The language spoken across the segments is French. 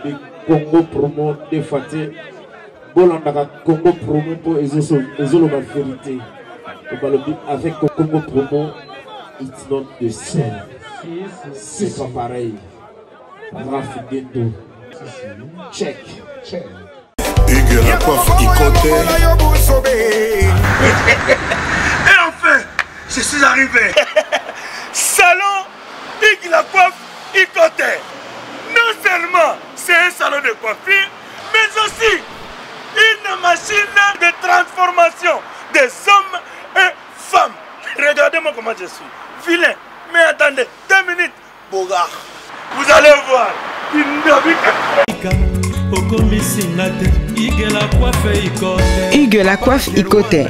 balobi Congo promo de Faté. Bolandaka Congo promo pour ezoloba vérité. Balobi avec Congo promo, it's not the same. C'est pas pareil. Rafigeto. Check. Hugues la coiffe Ikoté. Et enfin, je suis arrivé. Salon Hugues la coiffe Ikoté. Non seulement c'est un salon de coiffure, mais aussi une machine de transformation des hommes et femmes. Regardez-moi comment je suis. Vilain. Mais attendez, 2 minutes. Bogard. Vous allez voir. Hugues la coiffe Ikoté.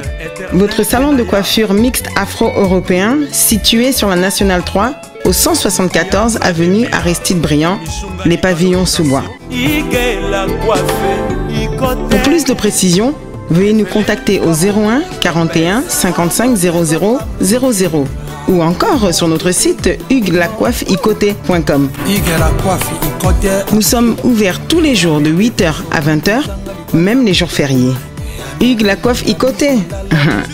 Votre salon de coiffure mixte afro-européen situé sur la Nationale 3 au 174 avenue Aristide Briand, les pavillons sous bois. Pour plus de précisions, veuillez nous contacter au 01 41 55 00 00 ou encore sur notre site hugueslacoiffeikoté.com. Nous sommes ouverts tous les jours de 8h à 20h, même les jours fériés. Hugues la coiffe Ikoté,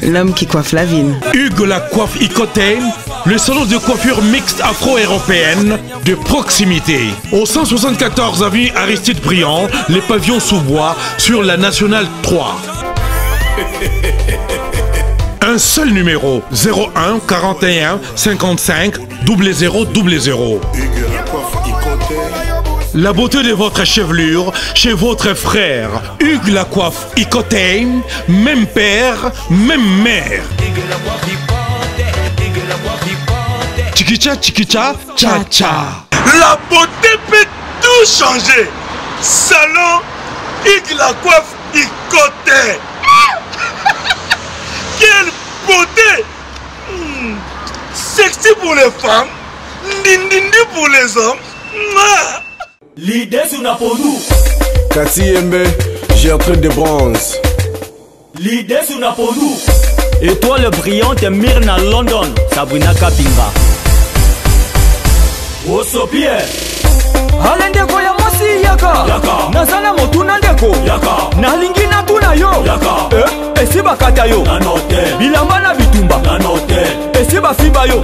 l'homme qui coiffe la ville. Hugues la coiffe Ikoté, le salon de coiffure mixte afro-européenne de proximité. Au 174 avenue Aristide Briand, les pavillons sous bois sur la Nationale 3. Un seul numéro, 01 41 55 00 00. La beauté de votre chevelure chez votre frère. Hugues la coiffe Ikoté, même père, même mère. Chikicha, chikicha, cha cha. La beauté peut tout changer. Salon Hugues la coiffe Ikoté. Quelle beauté! Sexy pour les femmes, ndindindi pour les hommes. L'idée c'est pour nous. Kati Yembe, j'ai un truc de bronze. L'idée c'est pour nous. Étoile brillante Myrna London, Sabrina Kapinga. Osopie. Alende koya mosi yaka. Nazala motuna ndeko. Nalingi na tuna yo. Esiba kata yo. Bilamba na bitumba. Esiba fiba yo.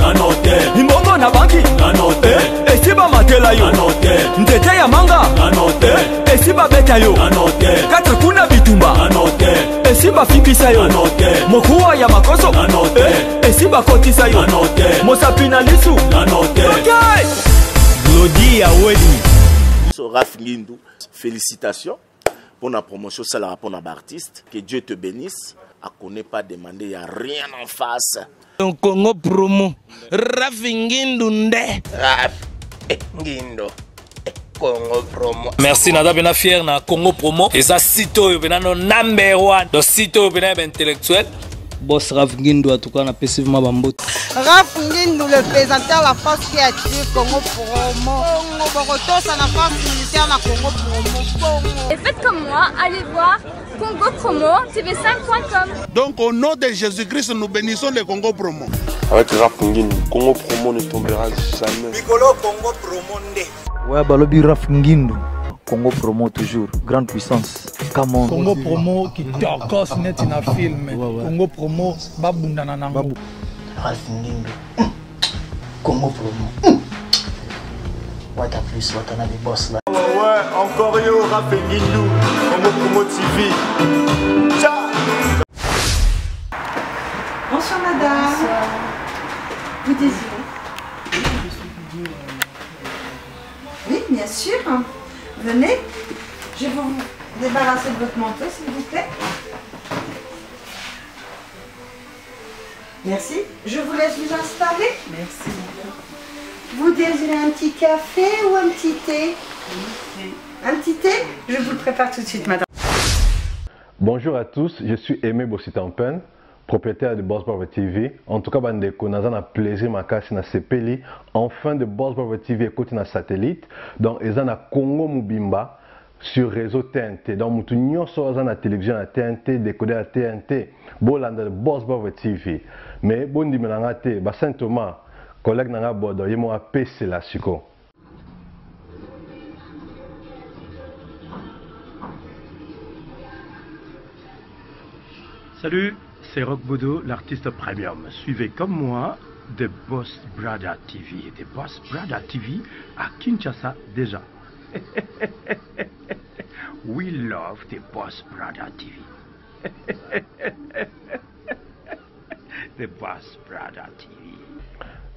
Imbongo na banki. Esiba matela yo. Ntete ya manga. Esiba beta yo. Kata kuna bitumba. Esiba fibisa yo. Mokuwa ya makoso. Esiba kotisa yo. Mosapina lisu. Okay. Claudia Wedi. Raph Ngindou, félicitations pour la promotion, c'est la rapport d'artiste. Que Dieu te bénisse. À connaît pas demander, il n'y a rien en face. Congo promo. Raph Ngindou nde. Raph Ngindou. Congo promo. Merci nada bena fier na Congo promo. Et ça sito bena no number 1. Donc sito bena intellectuel. Boss Raph Ngindou en tout cas on a passivement bambot. Raph Ngindou le présentateur la force créative Congo promo. Boroto ça la force militaire na Congo promo. Et faites comme moi, allez voir Congo promo tv5.com. Donc au nom de Jésus-Christ nous bénissons le Congo promo. Avec Raph Ngindou, Congo promo ne tombera jamais. Piccolo Congo promo nde. Ouais balobi Raph Ngindou. Congo promo toujours, grande puissance. Come on. Congo promo qui torcos net in a film. Congo promo babunda na nango. Raph Ngindou. Congo promo. What a plus, what on a des boss là. Ouais, encore yo Raph Ngindou. Congo promo TV. Ciao. Bonsoir madame. Bonsoir. Vous désirez? Oui, bien sûr. Venez, je vais vous débarrasser de votre manteau, s'il vous plaît. Merci. Je vous laisse vous installer. Merci. Vous désirez un petit café ou un petit thé? Un petit thé? Je vous le prépare tout de suite, madame. Bonjour à tous, je suis Aimé Bossitampen, propriétaire de Boss Barber TV. En tout cas, bandeko, nous avons plaisir makasi na sepeli. Enfin de Boss Barber TV écoute na satellite. Donc, ils ont na Congo Mubimba sur réseau TNT. Donc, mutu nyonso aza na télévision na TNT, décodeur à TNT. Bolanda de Boss Barber TV. Mais bon di menanga te, ba Saint Thomas, collègue nanga bodo, yemo a PC la siko. Salut, c'est Rock Bodo, l'artiste premium. Suivez comme moi The Boss Brother TV. The Boss Brother TV à Kinshasa déjà. We love The Boss Brother TV. The Boss Brother TV.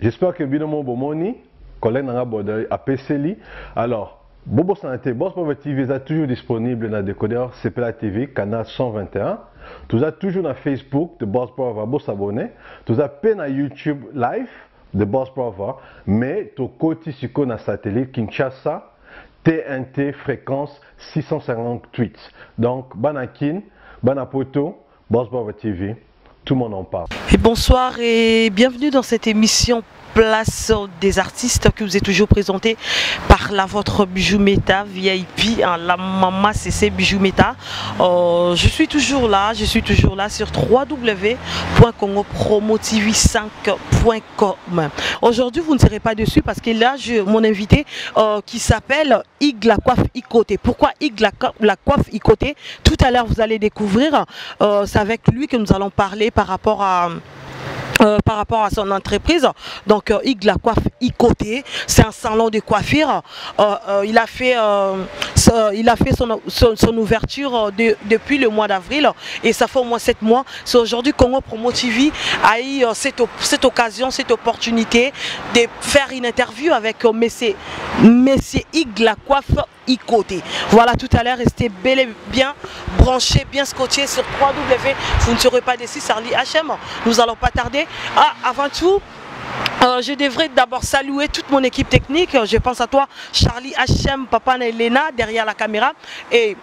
J'espère que Binomo Bomoni, collègue Nanga Bodai, a PCLI. Alors, Bobo Santé, Boss Brother TV est toujours disponible dans le décodeur CPLA TV, canal 121. Tout ça toujours dans Facebook de Boss Brother, vous s'abonner. Tout ça peine à YouTube live de Boss Brother, mais tout côté sur le satellite Kinshasa, TNT fréquence 658. Donc, Banakin, Banapoto, Boss Brother TV, tout le monde en parle. Et bonsoir et bienvenue dans cette émission Place des artistes que vous êtes toujours présenté par votre Bijou Meta VIP, hein, la Maman CC Bijou Meta. Je suis toujours là sur www.congopromotv5.com. Aujourd'hui vous ne serez pas dessus parce que là j'ai mon invité qui s'appelle Ig la coiffe Ikoté. Pourquoi Ig la coiffe Ikoté? Tout à l'heure vous allez découvrir, c'est avec lui que nous allons parler par rapport à son entreprise. Donc Ig la coiffe Ikoté, c'est un salon de coiffure. Il a fait son ouverture depuis le mois d'avril et ça fait au moins 7 mois. C'est aujourd'hui Congo Promo TV a eu cette occasion, cette opportunité de faire une interview avec Monsieur Ig la coiffe Ikoté. Voilà, tout à l'heure, restez bel et bien branchés, bien scotchés sur www. Vous ne serez pas déçus, Charlie HM. Nous allons pas tarder. Avant tout, je devrais d'abord saluer toute mon équipe technique. Je pense à toi, Charlie HM, Papa Nelena, derrière la caméra. Et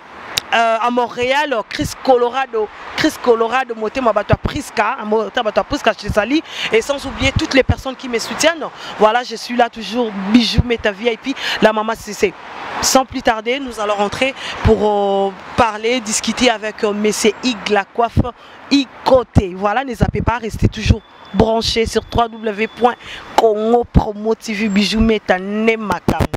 à Montréal, Chris Colorado, Motema Batua Priska, chez Sali, et sans oublier toutes les personnes qui me soutiennent. Voilà, je suis là toujours, Bijou Meta VIP, la Maman CC. Sans plus tarder, nous allons rentrer pour parler, discuter avec Monsieur Ig la coiffe Ikoté. Voilà, ne zappez pas, restez toujours branchés sur www.congopromotv Bijou Meta Nemakambo.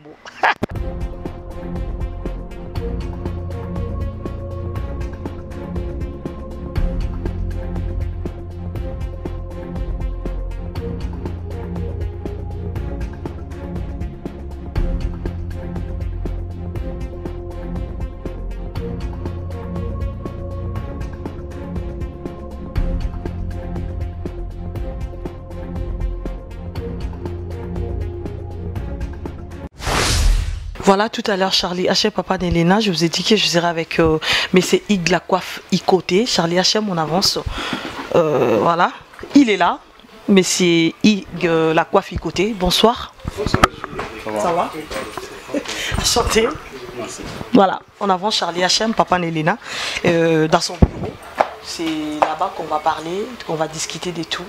Voilà, tout à l'heure, Charlie HM, Papa d'Elena, je vous ai dit que je serai avec Monsieur Ig la coiffe Ikoté. Charlie HM, on avance. Voilà, il est là. Monsieur Ig la coiffe Ikoté. Bonsoir. Ça va? Enchanté. Voilà, on avance Charlie HM, Papa d'Elena, dans son bureau. C'est là-bas qu'on va parler, qu'on va discuter de tout,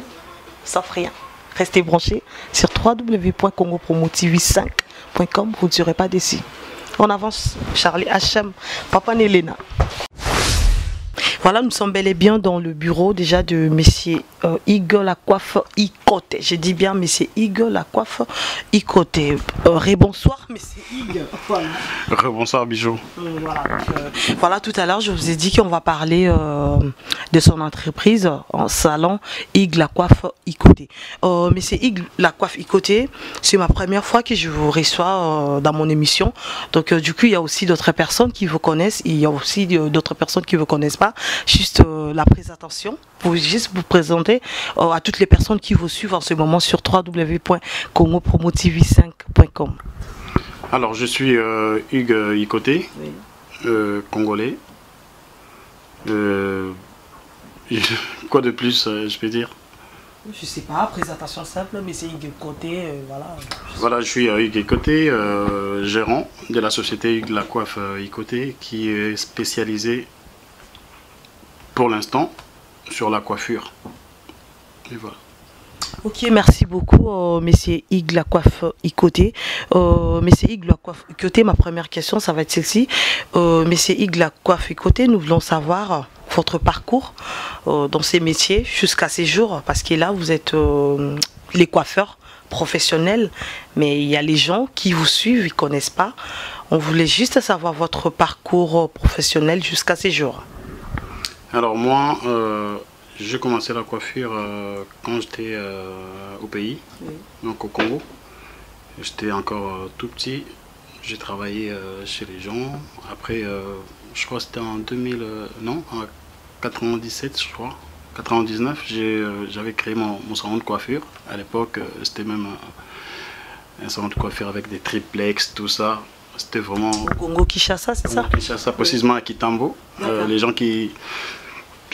sauf rien. Restez branchés sur www.congopromotv5.com, vous ne serez pas déçus. On avance, Charlie HM, Papa Nelena. Voilà, nous sommes bel et bien dans le bureau déjà de Monsieur Ig la coiffe Ikoté. J'ai dit bien Monsieur Ig la coiffe Ikoté. Rebonsoir Monsieur Ig. Voilà. Rebonsoir Bijou. Voilà, tout à l'heure je vous ai dit qu'on va parler de son entreprise en salon Ig la coiffe Ikoté. Monsieur Ig la coiffe Ikoté, c'est ma première fois que je vous reçois dans mon émission. Donc du coup il y a aussi d'autres personnes qui vous connaissent, il y a aussi d'autres personnes qui ne vous connaissent pas. Juste la présentation, pour juste vous présenter à toutes les personnes qui vous suivent en ce moment sur www.congopromotv5.com. Alors je suis Ig Ikoté, congolais. Quoi de plus je peux dire? Je sais pas, présentation simple, mais c'est Ig Ikoté, voilà. Voilà, je suis Ig Ikoté, gérant de la société Ig la coiffe Ikoté, qui est spécialisée pour l'instant sur la coiffure. Et voilà. Ok, merci beaucoup, Monsieur Ig la coiffe Ikoté. Monsieur Ig la coiffe Ikoté, ma première question, ça va être celle-ci. Monsieur Ig la coiffe Ikoté, nous voulons savoir votre parcours dans ces métiers jusqu'à ces jours, parce que là, vous êtes les coiffeurs professionnels, mais il y a les gens qui vous suivent, ils ne connaissent pas. On voulait juste savoir votre parcours professionnel jusqu'à ces jours. Alors moi, j'ai commencé la coiffure quand j'étais au pays, donc au Congo. J'étais encore tout petit, j'ai travaillé chez les gens. Après, je crois que c'était en 2000, non, en 97 je crois, 99, j'avais créé mon salon de coiffure. À l'époque, c'était même un salon de coiffure avec des triplex, tout ça. C'était vraiment... Au Congo-Kinshasa, c'est ça? Kinshasa, précisément à Kitambo. Les gens qui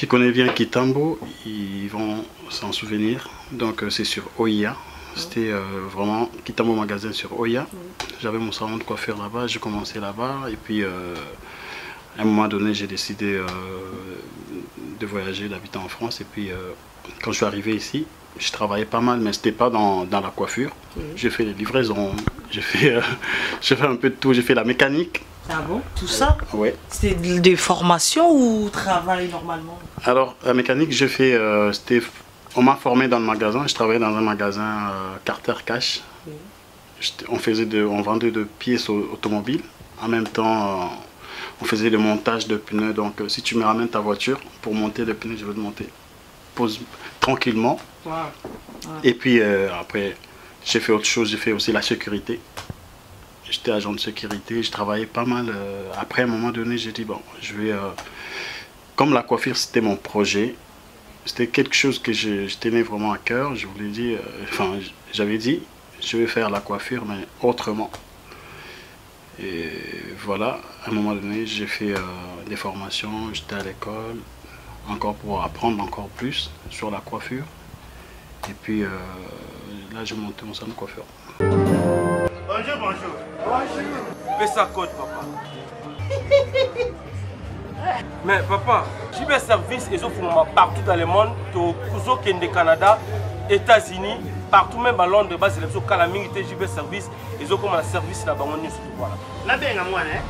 connaissent bien Kitambo, ils vont s'en souvenir. Donc c'est sur Oya. C'était vraiment Kitambo magasin sur Oya. J'avais mon salon de coiffure là-bas, j'ai commencé là-bas. Et puis à un moment donné, j'ai décidé de voyager, d'habiter en France. Et puis quand je suis arrivé ici, je travaillais pas mal, mais c'était pas dans la coiffure. J'ai fait les livraisons, j'ai fait un peu de tout, j'ai fait la mécanique. Ah bon? Tout ça? Ouais. C'était des formations ou travail normalement? Alors, la mécanique, j'ai fait, on m'a formé dans le magasin, je travaillais dans un magasin Carter Cash. On vendait de pièces automobiles. En même temps, on faisait le montage de pneus. Donc, si tu me ramènes ta voiture pour monter le pneu, je vais te monter. Pose tranquillement. Wow. Et puis après, j'ai fait autre chose, j'ai fait aussi la sécurité. J'étais agent de sécurité, je travaillais pas mal. Après, à un moment donné, j'ai dit, bon, je vais... comme la coiffure, c'était mon projet, c'était quelque chose que je tenais vraiment à cœur. Je voulais dire, j'avais dit, je vais faire la coiffure, mais autrement. Et voilà, à un moment donné, j'ai fait des formations, j'étais à l'école, encore pour apprendre encore plus sur la coiffure. Et puis là, j'ai monté mon salon de coiffure. Bonjour, bonjour. Bonjour. Fais ça code, papa. Mais papa, j'ai un service et partout dans le monde, au Canada, États-Unis, partout même à Londres, c'est le calamité, j'ai un service et j'ai un service là-bas. Là, bien à moi, hein.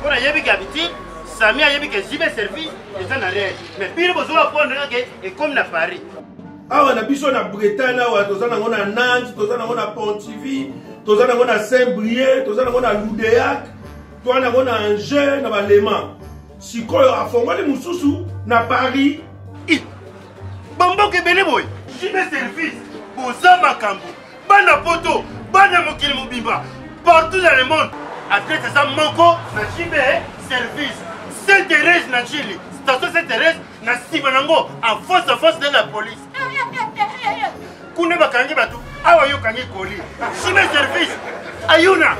Pour aller à Gabiti, Samy a dit que j'ai un service et ça n'a rien. Mais puis, vous avez prendre et comme à Paris. Ah, on a besoin de Bretagne, on a Nantes, on a Pontivy, on a Saint-Brieuc, on a Loudéac, on a Angers, on a Léman. Si on a formé les Moussoussou, on a Paris. Bambo Kebeleboy, j'ai un service. Bozama Kambo, Bana Poto, Bana Mokil Mobimba, partout dans le monde. Après ça, Moko, na Chibé, service. Sainte-Thérèse, na Chili. Station Sainte-Thérèse, na Sibanango, en face de la police. Koune Bakangi Batu, Awayo Kangi Koli. Chibé service, Ayuna.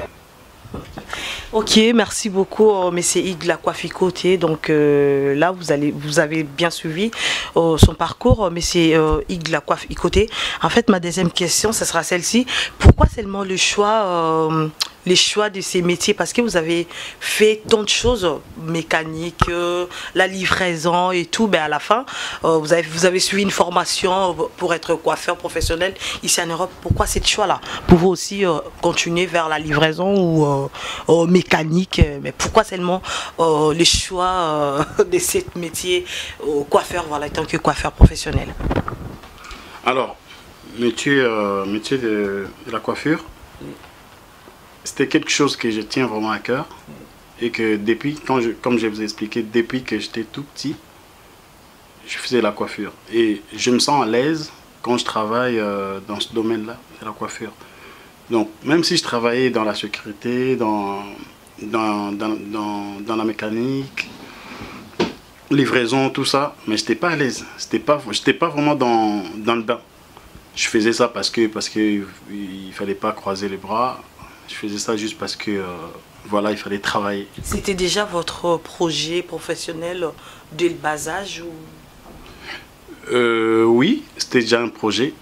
Ok, merci beaucoup, monsieur Hugues La Coiffe Ikoté. Donc là, vous avez bien suivi son parcours, monsieur Hugues La Coiffe Ikoté. En fait, ma deuxième question, ce sera celle-ci. Pourquoi seulement le choix, les choix de ces métiers? Parce que vous avez fait tant de choses, mécanique, la livraison et tout. Ben à la fin, vous avez suivi une formation pour être coiffeur professionnel ici en Europe. Pourquoi ce choix-là? Pour vous aussi continuer vers la livraison ou mécanique, mais pourquoi seulement le choix de ce métier coiffeur, voilà, en tant que coiffeur professionnel? Alors, métier de la coiffure, c'était quelque chose que je tiens vraiment à cœur et que depuis, comme je vous ai expliqué, depuis que j'étais tout petit, je faisais la coiffure et je me sens à l'aise quand je travaille dans ce domaine-là, de la coiffure. Donc, même si je travaillais dans la sécurité, dans la mécanique, livraison, tout ça, mais je n'étais pas à l'aise. J'étais pas vraiment dans le bain. Je faisais ça parce que il fallait pas croiser les bras. Je faisais ça juste parce que voilà, il fallait travailler. C'était déjà votre projet professionnel dès le bas âge ou... Oui, c'était déjà un projet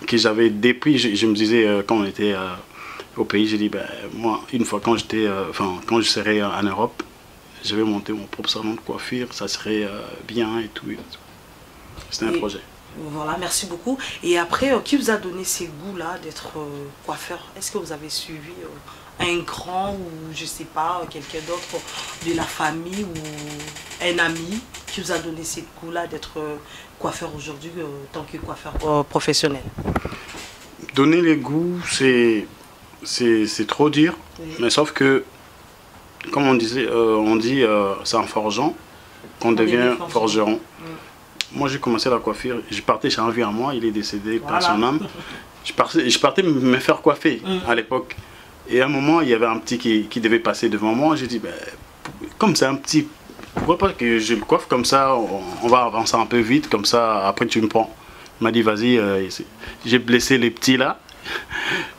que j'avais depuis. Je me disais quand on était au pays, j'ai dit ben, moi une fois quand je serai en Europe, je vais monter mon propre salon de coiffure, ça serait bien et tout. C'était un projet. Voilà, merci beaucoup. Et après, qui vous a donné ces goûts-là d'être coiffeur? Est-ce que vous avez suivi un grand ou je sais pas, quelqu'un d'autre de la famille ou un ami qui vous a donné ces goûts-là d'être coiffeur aujourd'hui en tant que coiffeur professionnel? Donner les goûts, c'est trop dur, oui. Mais sauf que, comme on dit, c'est en forgeant qu'on devient forgeron. Moi, j'ai commencé la coiffure. Je partais chez un vieux à moi, il est décédé par son âme. Je partais me faire coiffer à l'époque. Et à un moment, il y avait un petit qui devait passer devant moi. J'ai dit, ben, comme c'est un petit, pourquoi pas que je le coiffe comme ça, on va avancer un peu vite, comme ça, après tu me prends. Il m'a dit, vas-y, j'ai blessé les petits là.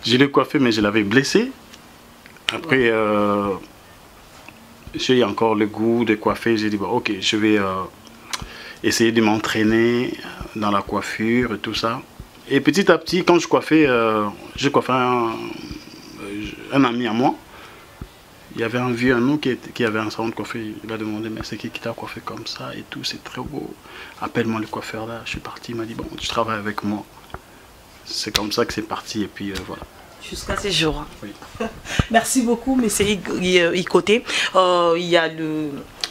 Je l'ai coiffé, mais je l'avais blessé. Après, j'ai eu encore le goût de coiffer. J'ai dit, bon, ok, je vais essayer de m'entraîner dans la coiffure et tout ça. Et petit à petit, quand je coiffais, j'ai coiffé un ami à moi. Il y avait un vieux à nous qui avait un salon de coiffure. Il a demandé, mais c'est qui t'a coiffé comme ça et tout, c'est très beau. Appelle-moi le coiffeur là. Je suis parti, il m'a dit, bon, tu travailles avec moi. C'est comme ça que c'est parti et puis voilà. Jusqu'à ces jours. Oui. Merci beaucoup, mais c'est Ikoté. Il y a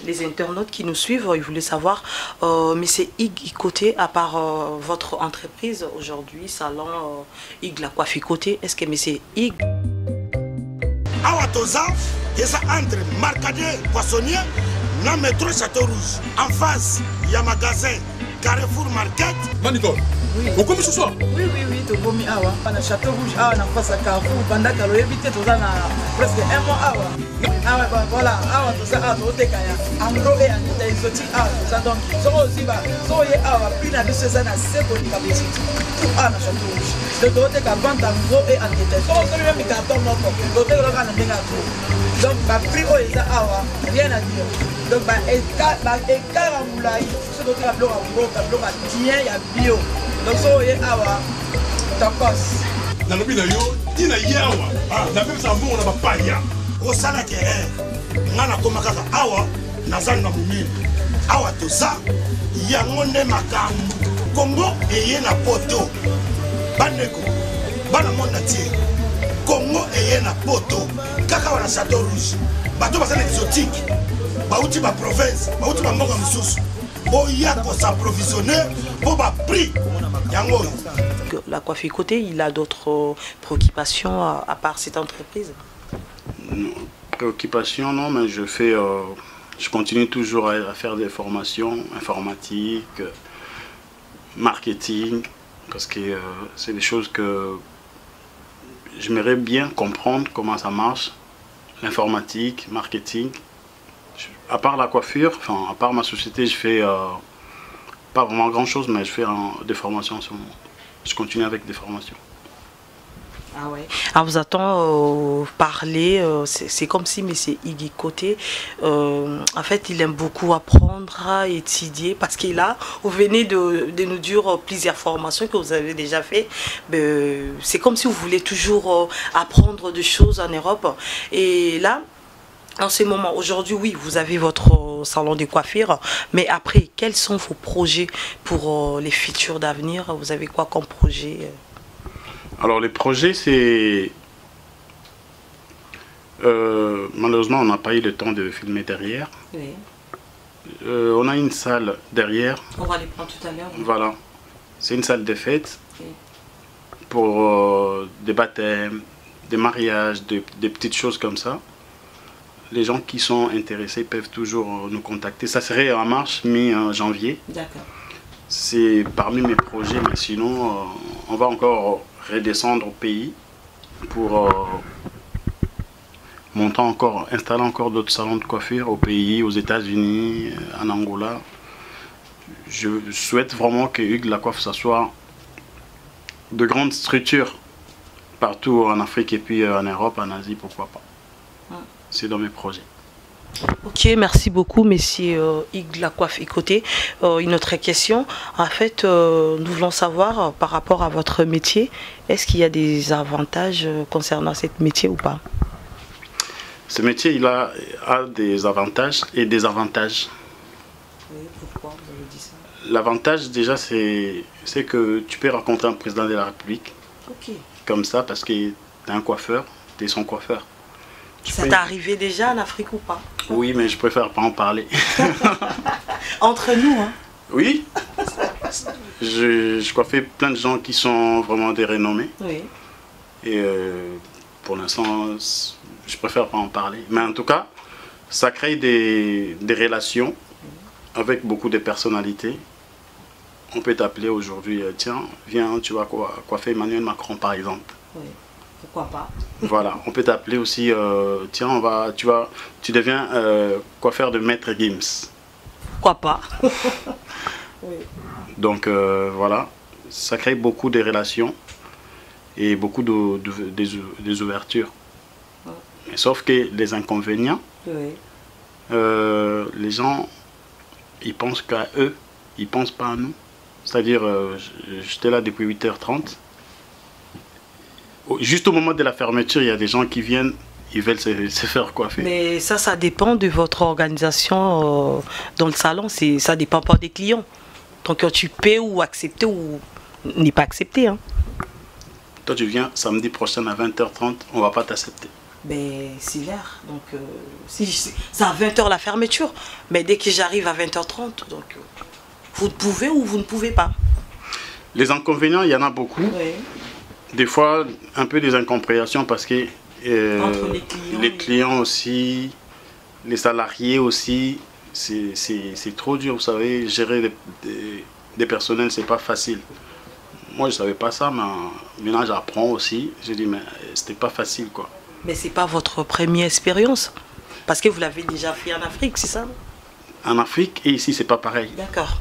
les internautes qui nous suivent, ils voulaient savoir, mais c'est Ikoté, à part votre entreprise aujourd'hui, salon Ig la coiffe Ikoté, est-ce que c'est Ig Awa Toza, il y a entre Marcadet, Poissonnier, na métro Château Rouge. En face, il y a magasin Carrefour Market. Manito, oui. Vous commis ce soir? Oui, tu commis awa. On a Château Rouge, awa, na face à Carrefour. Pendant que l'on habite, on a presque un mois awa. Awa, voilà, awa, tout ça, awa, tout est kaya. En gros, et en état exotique, awa, tout ça. Donc, so aussi, so y awa, puis na bise ça na seko ni kabesiti. Tout awa na Château Rouge. Donc, tout est qu'à vendre en gros et en détail. So, on même carton non pas. Donc, on a un méga gros. Donc, bah, prix au isa awa, rien à dire. Donc, bah, écart en moulaï, ce dont il a bloqué en gros, il y a bio. Donc, so y awa, tacos. Dans le pays, il y a yawa. La même ça, on n'a pas ya. Au salaire qui est, on a comme awa, nazan na mumini. Awa tout ça, il y a mon makam. Congo et na poto. Baneko, banamon natie. Congo et na poto. Kaka wana Château Rouge. Bato basana exotique. Bauti ba province, bauti ba mboka mususu. Boya ko s'approvisionner pour ba prix. Yango. La coiffe Ikoté, il a d'autres préoccupations à part cette entreprise? Préoccupations, non, mais je continue toujours à faire des formations informatiques, marketing, parce que c'est des choses que j'aimerais bien comprendre comment ça marche, l'informatique, marketing. À part la coiffure, enfin, à part ma société, je fais pas vraiment grand chose, mais je fais des formations en ce moment. Je continue avec des formations. Ah ouais. On vous attend parler, c'est comme si mais c'est Ikoté. En fait, il aime beaucoup apprendre, étudier, parce qu'il a, vous venez de nous dire plusieurs formations que vous avez déjà fait. C'est comme si vous voulez toujours apprendre des choses en Europe. Et là, en ce moment, aujourd'hui, oui, vous avez votre salon de coiffure, mais après, quels sont vos projets pour les futurs d'avenir? Vous avez quoi comme projet? Alors, les projets, c'est... malheureusement, on n'a pas eu le temps de filmer derrière. Oui. On a une salle derrière. On va les prendre tout à l'heure. Voilà. C'est une salle de fête pour des baptêmes, des mariages, des petites choses comme ça. Les gens qui sont intéressés peuvent toujours nous contacter. Ça serait en marche mi-janvier. D'accord. C'est parmi mes projets, mais sinon, on va encore redescendre au pays pour installer encore d'autres salons de coiffure au pays, aux États-Unis, en Angola. Je souhaite vraiment que Hugues la coiffe, ça soit de grandes structures partout en Afrique et puis en Europe, en Asie, pourquoi pas. C'est dans mes projets. Ok, merci beaucoup, monsieur Hugues la coiffe Ikoté. Une autre question. En fait, nous voulons savoir par rapport à votre métier, est-ce qu'il y a des avantages concernant ce métier ou pas? Ce métier, il a des avantages et des avantages. Oui, pourquoi vous avez dit ça? L'avantage, déjà, c'est que tu peux rencontrer un président de la République. Ok. Comme ça, parce que tu es un coiffeur, tu es son coiffeur. Ça t'est arrivé déjà en Afrique ou pas? Oui, mais je préfère pas en parler. Entre nous, hein? Oui. Je coiffais plein de gens qui sont vraiment des renommés. Oui. Et pour l'instant, je préfère pas en parler. Mais en tout cas, ça crée des relations avec beaucoup de personnalités. On peut t'appeler aujourd'hui, tiens, viens, tu vas coiffer Emmanuel Macron par exemple. Oui, pourquoi pas. Voilà, on peut t'appeler aussi, tiens, tu deviens coiffeur de Maître Gims. Pourquoi pas. Oui. Donc voilà, ça crée beaucoup de relations et beaucoup des ouvertures. Oui. Mais sauf que les inconvénients, oui. Les gens, ils pensent qu'à eux, ils ne pensent pas à nous. C'est-à-dire, j'étais là depuis 8h30. Juste au moment de la fermeture, il y a des gens qui viennent, ils veulent se faire coiffer. Mais ça dépend de votre organisation dans le salon. Ça dépend pas des clients. Donc tu peux ou accepter ou n'est pas accepter. Hein. Toi, tu viens samedi prochain à 20h30, on ne va pas t'accepter. Ben, c'est l'heure. Donc, c'est à 20h la fermeture. Mais dès que j'arrive à 20h30, donc... vous pouvez ou vous ne pouvez pas. Les inconvénients, il y en a beaucoup. Oui. Des fois, un peu des incompréhensions parce que les clients aussi, les salariés aussi, c'est trop dur, vous savez, gérer des personnels, c'est pas facile. Moi, je savais pas ça, mais maintenant j'apprends aussi. J'ai dit, mais c'était pas facile, quoi. Mais c'est pas votre première expérience, parce que vous l'avez déjà fait en Afrique, c'est ça? En Afrique et ici, c'est pas pareil. D'accord.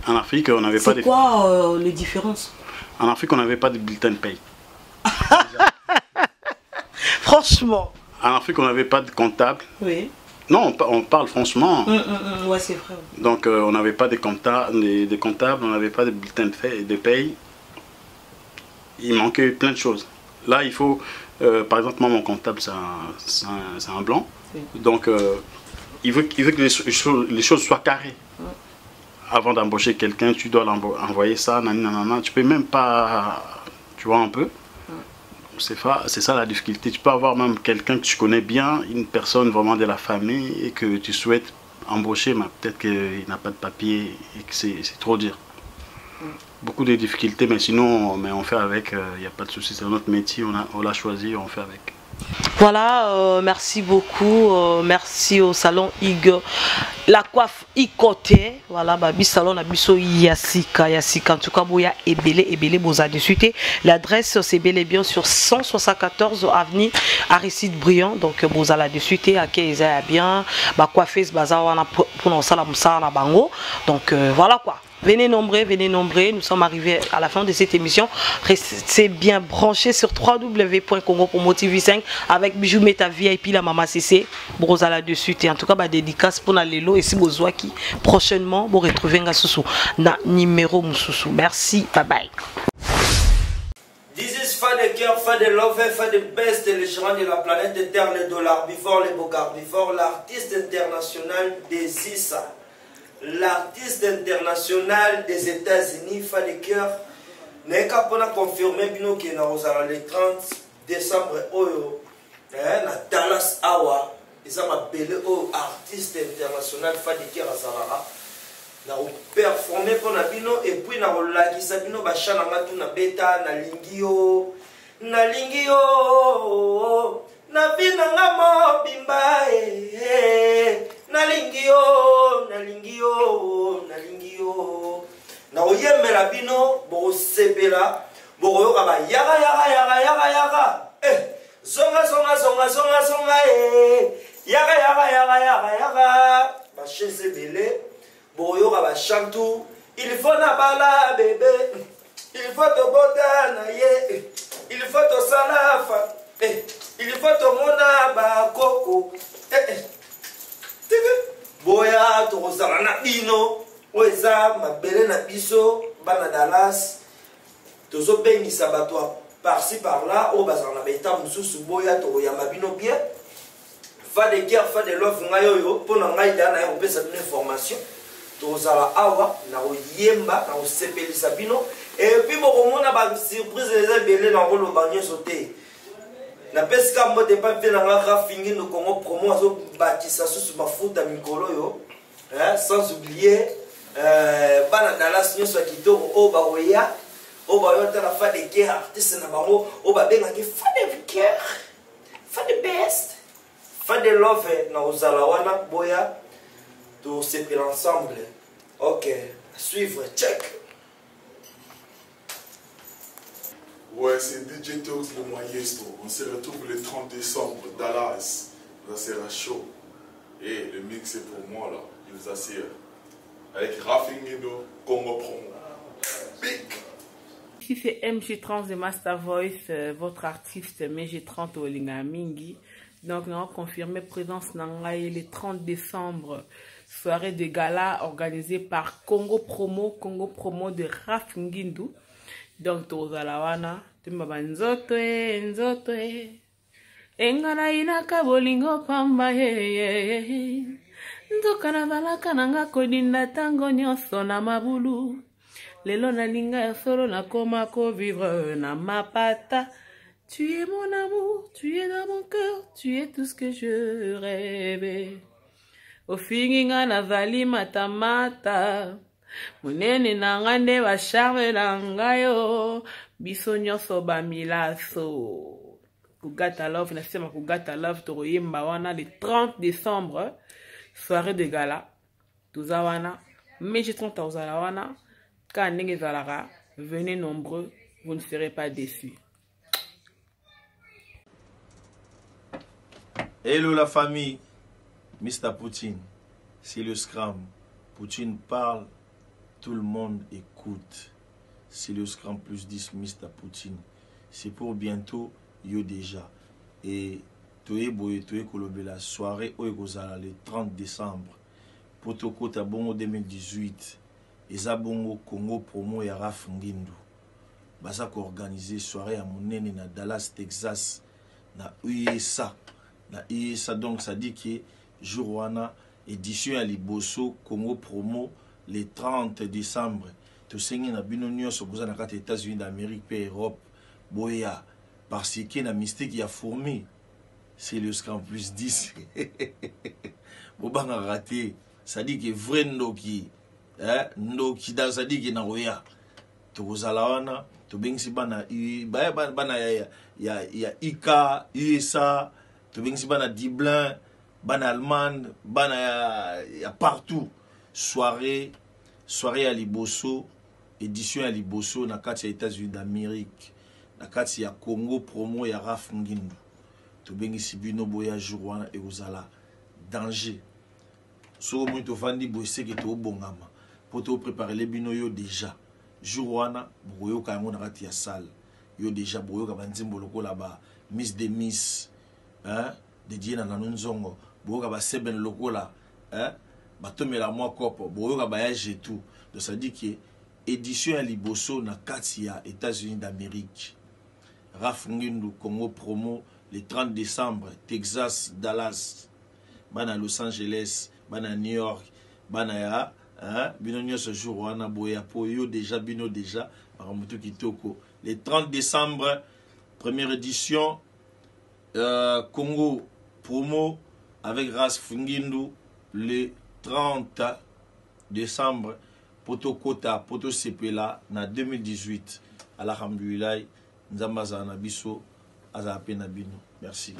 En Afrique, on n'avait pas de... C'est quoi les différences? En Afrique, on n'avait pas de bulletin de paye. Franchement. En Afrique, on n'avait pas de comptable. Oui. Non, on parle franchement. Ouais, c'est vrai. Donc, on n'avait pas de comptables, on n'avait pas de bulletin de paye. Il manquait plein de choses. Là, il faut... par exemple, moi, mon comptable, c'est un blanc. Oui. Donc, il veut que les choses soient carrées. Oui. Avant d'embaucher quelqu'un, tu dois envoyer ça, nanana. Tu peux même pas, tu vois un peu. C'est ça la difficulté. Tu peux avoir même quelqu'un que tu connais bien, une personne vraiment de la famille et que tu souhaites embaucher, mais peut-être qu'il n'a pas de papier et que c'est trop dur. Beaucoup de difficultés, mais sinon on fait avec, il n'y a pas de souci, c'est notre métier, on l'a choisi, on fait avec. Voilà, merci beaucoup, merci au salon Hugues la coiffe Ikote. Voilà, babi salon na biso Yasika en tout cas boya ebele boza dessus. L'adresse c'est bel et bien sur 174 avenue Aristide Briand, donc boza la dessus à Keza bien ba coiffeuse baza wana pour non sala musala na bango. Donc voilà quoi. Venez nombreux, nous sommes arrivés à la fin de cette émission. Restez bien branchés sur www.congopromo.tv5 avec Bijou Meta VIP la Mama CC. Brosa là-dessus. Et en tout cas, bah, dédicace pour la Lelo et si vous voyez qui prochainement vous retrouvez Ngassoussou na numéro Moussoussou. Merci, bye bye. This is fan de cœur, fan de love, fan de best, les gérants de la planète Terre, les dollars before, les bogards before, l'artiste international des ISA. L'artiste international des États-Unis, fan de cœur, n'est qu'à confirmer bino qui est le 30 décembre oyo, na Dallas Awa, ils ont appelé au artiste international fan de cœur à Zara, na performer pour na bino et puis na rolaki sa bino ba chana ngatu na beta na lingio na bina ngamo bimba na lingio na oyemela bino bo sepela bo yoka ba yaga zonga yaga ba chaise belé bo yoka ba chantou il faut na bala bébé il faut te boda na ye il faut te salafa il faut te mona ba koko boya to kozala na bino oeza mabele na biso bana Dallas tozobengisa bato par-ci par-là oyo bazala na baeta mosusu boya tokoyamba bino bien fa de guerre fa de love ngai oyo mpo na ngai da na ye kopesa bino information tokozala awa na koyemba na kosepelisa bino epuis bokomona basurprise eza ebele na koloba nyonso te na pesika mbote pa mpe na nga rafingi no Congo Promo azobakisa susu mafuta mikolo oyo sans oublier bana Dallas nyonso ya kitoko oyo bakoya oyo bayotala fa de cœur artiste na bango oyo babengaki fa de cœur fa de best fa de love na kozala wana boya tosepela ensemble Ok, suivre, check. Ouais, c'est DJ Tox le Maestro. On se retrouve le 30 décembre, Dallas. Ça sera chaud. Et le mix c'est pour moi là, je vous assure. Avec Rafingindo, Congo Promo. Big! Ici c'est MG Trans de Master Voice, votre artiste MG30 au Lingamingi. Donc nous avons confirmé présence Nangaï le 30 décembre, soirée de gala organisée par Congo Promo de Rafingindo. Donc tozalawana, tumba nzoto engana inaka bolingo pamba nzoka na balaka nanga kodinda tango nyonso na mabulu lelo nalinga ya solo nakoma ko vivre na mapata. Tu es mon amour, tu es dans mon cœur, tu es tout ce que je rêvais. Ofinginga nazali matamata munene nanga nde ba charme nanga yo biso nyonso bamilaso. Kugata Love, nasema Kugata Love, toroyemba wana le 30 décembre, soirée de gala. Tuzawana, mais j'ai 30 ans wana. Quand nenge zalara, venez nombreux, vous ne serez pas déçus. Hello la famille, Mr. Poutine, c'est le Scrum. Poutine parle, tout le monde écoute. C'est le Scrum plus 10, Mr. Poutine. C'est pour bientôt. Yo déjà et toye kolobe la soirée oekozala le 30 décembre potokota bongo 2018 eza bongo Congo Promo ya Rafingindo baza ko organiser soirée ya monene na Dallas Texas na USA donc ça dit que jour wana édition ya liboso Congo Promo le 30 décembre to sengi na bino nyonso boza na kati États-Unis d'Amérique pe Europe boya. Parce qu'il y a un mystique qui a fourmi. C'est le Scrum plus 10. Bon, on a raté. Ça dit que vrai Ndoki. Ndoki, ça dit que Naoya. Tu vas à la wana. Tu vas à il y a Ika, USA. Tu vas à Dublin. Ban Allemagne. Il y a partout. Soirée à Liboso. Édition à Liboso. Dans les États-Unis d'Amérique. Na kati ya Congo Promo ya Rafingindo to bengisi bino boya jour wana e ozala danger so mo to fandi boyse ke to bongama po to préparer les bino yo déjà jour wana boyo ka ngo na kati ya salle yo déjà boyo ka banzimbo lokola ba Miss de Miss de Diena na nzongo boyo ka ba seben lokola batomela mwa kopo boyo ka ba yage tout donc ça dit que édition ya liboso na kati ya États-Unis d'Amérique. Rafingindo Congo Promo le 30 décembre, Texas, Dallas, bana Los Angeles, bana New York, bana ya bino ce jour wana boya po yo déjà bino déjà paramuto kitoko. Le 30 décembre, première édition Congo Promo avec Rafingindo le 30 décembre. Poto Kota, Poto Sepela, na 2018. Alhamdulillah, Nzambaza na biso, Azapena bino. Merci.